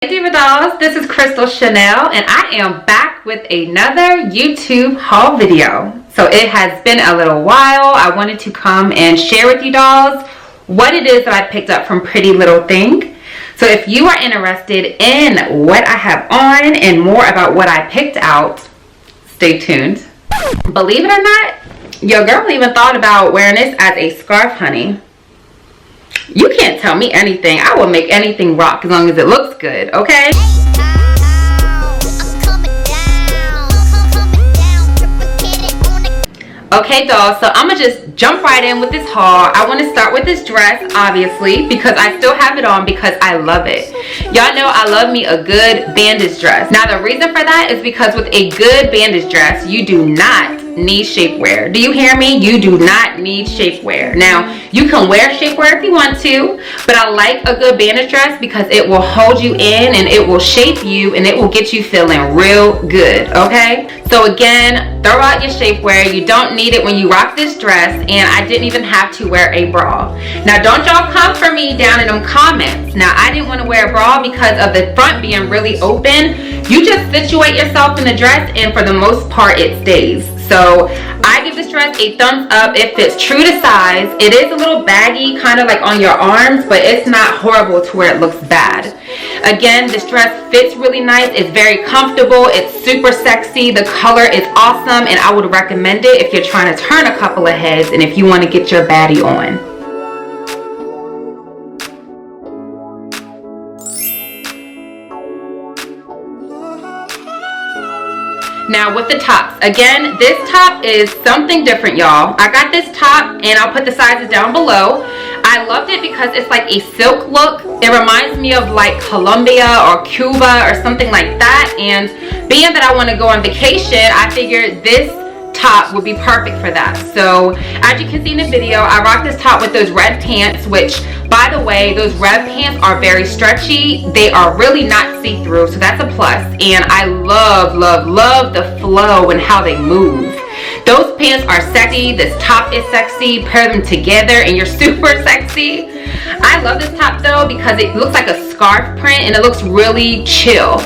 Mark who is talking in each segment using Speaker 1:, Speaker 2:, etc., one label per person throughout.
Speaker 1: Hey Diva Dolls, this is Crystal Chanel and I am back with another YouTube haul video. So it has been a little while. I wanted to come and share with you dolls what it is that I picked up from Pretty Little Thing. So if you are interested in what I have on and more about what I picked out, stay tuned. Believe it or not, your girl even thought about wearing this as a scarf, honey. You can't tell me anything. I will make anything rock as long as it looks good, okay? Okay dolls, so I'm gonna just jump right in with this haul. I want to start with this dress, obviously, because I still have it on because I love it. Y'all know I love me a good bandage dress. Now the reason for that is because with a good bandage dress, you do not need shapewear. Do you hear me? You do not need shapewear. Now you can wear shapewear if you want to, but I like a good bandage dress because it will hold you in and it will shape you and it will get you feeling real good, okay? So again, throw out your shapewear. You don't need it when you rock this dress, and I didn't even have to wear a bra. Now don't y'all come for me down in them comments. Now I didn't want to wear a bra because of the front being really open. You just situate yourself in the dress and for the most part it stays. So I give this dress a thumbs up. It fits true to size. It is a little baggy, kind of like on your arms, but it's not horrible to where it looks bad. Again, this dress fits really nice. It's very comfortable. It's super sexy. The color is awesome, and I would recommend it if you're trying to turn a couple of heads and if you want to get your baddie on. Now with the tops, again, this top is something different, y'all. I got this top and I'll put the sizes down below. I loved it because it's like a silk look. It reminds me of like Colombia or Cuba or something like that. And being that I want to go on vacation, I figured this top would be perfect for that. So as you can see in the video, I rocked this top with those red pants, which by the way, those red pants are very stretchy. They are really not see-through, so that's a plus. And I love the flow and how they move. Those pants are sexy. This top is sexy. Pair them together and you're super sexy. I love this top though because it looks like a scarf print and it looks really chill.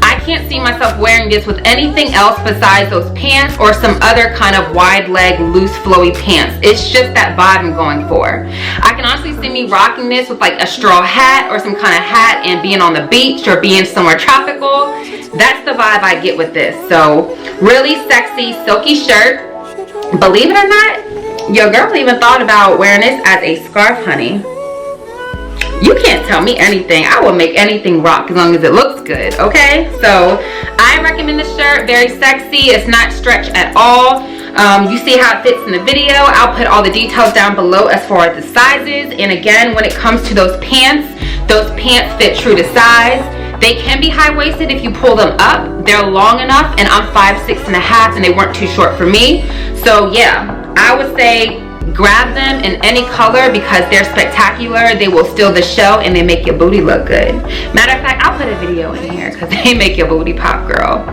Speaker 1: I can't see myself wearing this with anything else besides those pants or some other kind of wide leg, loose, flowy pants. It's just that vibe I'm going for. I can honestly see me rocking this with like a straw hat or some kind of hat and being on the beach or being somewhere tropical. That's the vibe I get with this. So really sexy, silky shirt. Believe it or not, your girl even thought about wearing this as a scarf, honey. You can't tell me anything. I will make anything rock as long as it looks good, okay? So I recommend this shirt. Very sexy. It's not stretched at all. You see how it fits in the video. I'll put all the details down below as far as the sizes. And again, when it comes to those pants fit true to size. They can be high-waisted if you pull them up. They're long enough, and I'm 5'6" and a half, and they weren't too short for me. So yeah, I would say grab them in any color because they're spectacular. They will steal the show and they make your booty look good. Matter of fact, I'll put a video in here because they make your booty pop, girl.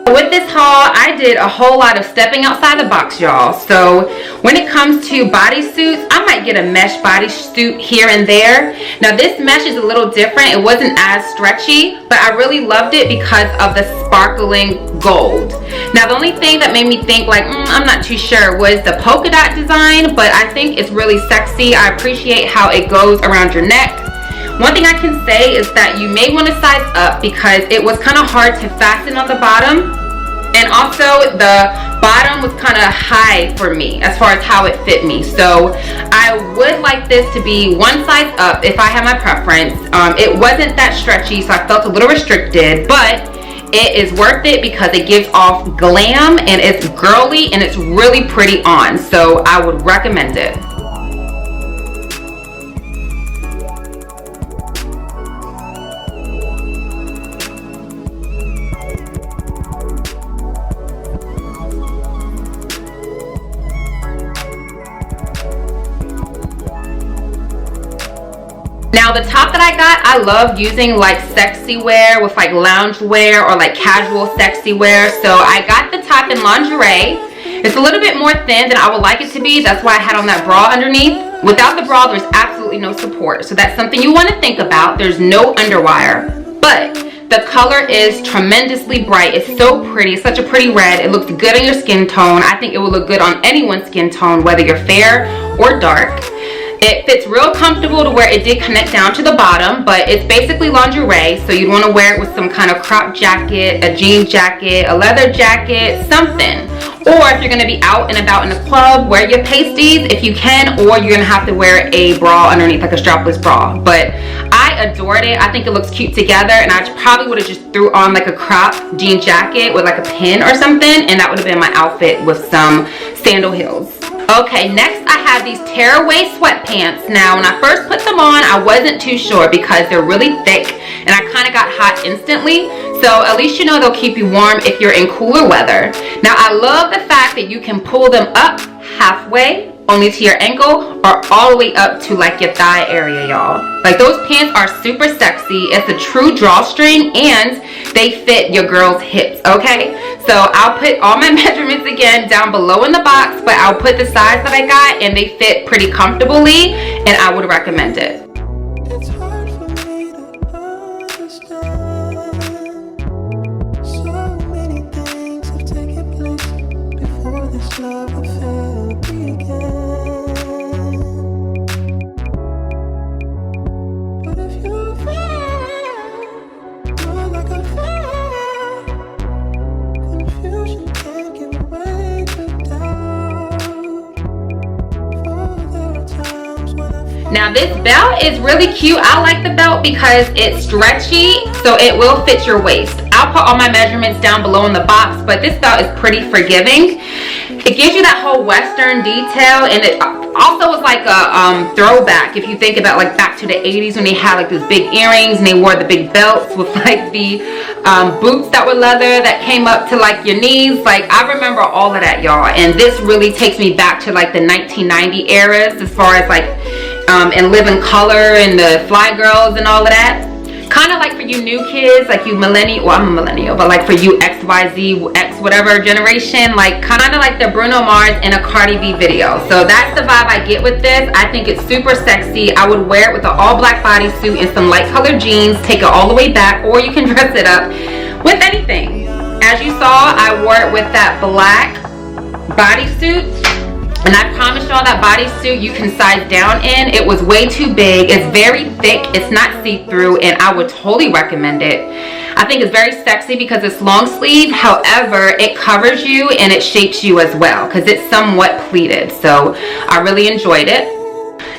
Speaker 1: With this haul, I did a whole lot of stepping outside the box, y'all. So when it comes to bodysuits, I might get a mesh bodysuit here and there. Now this mesh is a little different. It wasn't as stretchy, but I really loved it because of the sparkling gold. Now the only thing that made me think like, I'm not too sure was the polka dot design, but I think it's really sexy. I appreciate how it goes around your neck. One thing I can say is that you may want to size up because it was kind of hard to fasten on the bottom, and also the bottom was kind of high for me as far as how it fit me. So I would like this to be one size up if I had my preference. It wasn't that stretchy, so I felt a little restricted, but it is worth it because it gives off glam and it's girly and it's really pretty on. So I would recommend it. Now the top that I got, I love using like sexy wear with like lounge wear or like casual sexy wear. So I got the top in lingerie. It's a little bit more thin than I would like it to be. That's why I had on that bra underneath. Without the bra, there's absolutely absolutely no support. So that's something you want to think about. There's no underwire, but the color is tremendously bright. It's so pretty. It's such a pretty red. It looks good on your skin tone. I think it will look good on anyone's skin tone, whether you're fair or dark. It fits real comfortable to where it did connect down to the bottom, but it's basically lingerie, so you'd want to wear it with some kind of crop jacket, a jean jacket, a leather jacket, something. Or if you're going to be out and about in the club, wear your pasties if you can, or you're going to have to wear a bra underneath, like a strapless bra. But I adored it. I think it looks cute together, and I probably would have just threw on like a crop jean jacket with like a pin or something, and that would have been my outfit with some sandal heels. Okay, next I have these tearaway sweatpants. Now, when I first put them on, I wasn't too sure because they're really thick and I kind of got hot instantly. So at least you know they'll keep you warm if you're in cooler weather. Now, I love the fact that you can pull them up halfway, only to your ankle, or all the way up to like your thigh area, y'all. Like, those pants are super sexy. It's a true drawstring and they fit your girl's hips, okay? So I'll put all my measurements again down below in the box, but I'll put the size that I got, and they fit pretty comfortably, and I would recommend it.
Speaker 2: It's hard for me to understand. So many things have taken place before this love affair began. But if you're a fan, you're like a fan. Confusion can't give away to doubt. For there are times when I
Speaker 1: Now, this belt is really cute. I like the belt because it's stretchy, so it will fit your waist. I'll put all my measurements down below in the box, but this belt is pretty forgiving. It gives you that whole Western detail, and it also is like a throwback if you think about like back to the 80s when they had like those big earrings and they wore the big belts with like the boots that were leather that came up to like your knees. Like, I remember all of that, y'all, and this really takes me back to like the 1990 eras as far as like and Living Color and the Fly Girls and all of that. Kind of like for you new kids, like you millennial, well, I'm a millennial, but like for you XYZ, X whatever generation, like kind of like the Bruno Mars in a Cardi B video. So that's the vibe I get with this. I think it's super sexy. I would wear it with an all black bodysuit and some light colored jeans, take it all the way back, or you can dress it up with anything. As you saw, I wore it with that black bodysuit. And I promise y'all that bodysuit you can size down in. It was way too big. It's very thick. It's not see-through, and I would totally recommend it. I think it's very sexy because it's long sleeve. However, it covers you and it shapes you as well because it's somewhat pleated. So I really enjoyed it.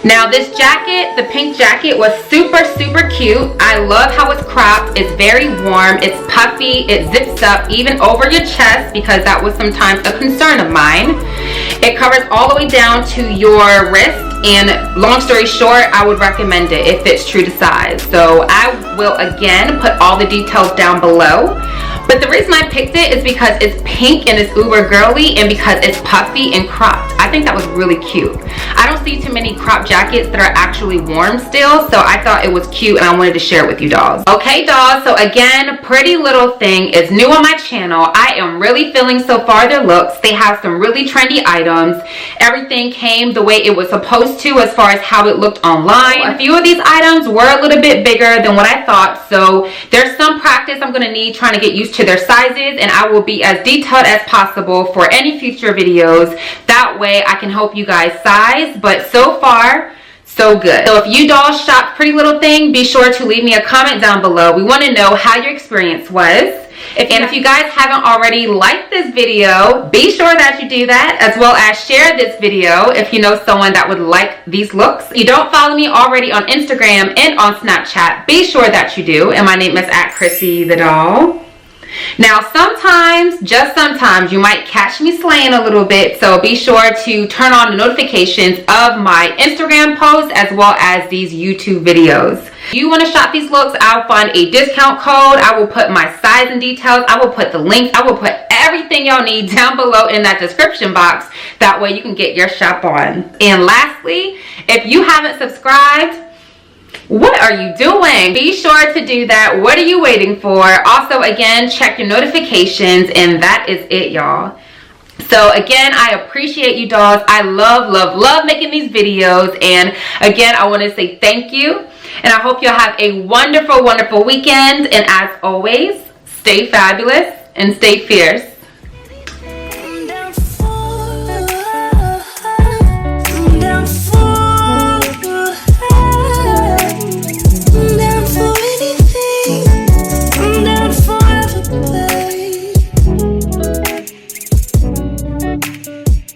Speaker 1: Now, this jacket, the pink jacket, was super, super cute. I love how it's cropped. It's very warm. It's puffy. It zips up even over your chest because that was sometimes a concern of mine. It covers all the way down to your wrist, and long story short, I would recommend it. It fits true to size. So I will again put all the details down below. But the reason I picked it is because it's pink and it's uber girly, and because it's puffy and cropped. I think that was really cute. I don't see too many crop jackets that are actually warm still, so I thought it was cute and I wanted to share it with you dolls. Okay, dolls, so again, Pretty Little Thing is new on my channel. I am really feeling so far their looks. They have some really trendy items. Everything came the way it was supposed to as far as how it looked online. A few of these items were a little bit bigger than what I thought, so there's some practice I'm gonna need trying to get used to their sizes, and I will be as detailed as possible for any future videos. That way I can help you guys size, but so far, so good. So if you dolls shop Pretty Little Thing, be sure to leave me a comment down below. We want to know how your experience was. And if you guys haven't already liked this video, be sure that you do that, as well as share this video if you know someone that would like these looks. If you don't follow me already on Instagram and on Snapchat, be sure that you do. And my name is @ChrissieTheDoll. Now, sometimes, just sometimes, you might catch me slaying a little bit, so be sure to turn on the notifications of my Instagram posts as well as these YouTube videos. If you want to shop these looks, I'll find a discount code. I will put my size and details. I will put the link. I will put everything y'all need down below in that description box. That way you can get your shop on. And lastly, if you haven't subscribed, what are you doing? Be sure to do that. What are you waiting for? Also, again, check your notifications, and that is it, y'all. So again, I appreciate you dolls. I love making these videos. And again, I want to say thank you. And I hope you'll have a wonderful weekend. And as always, stay fabulous and stay fierce.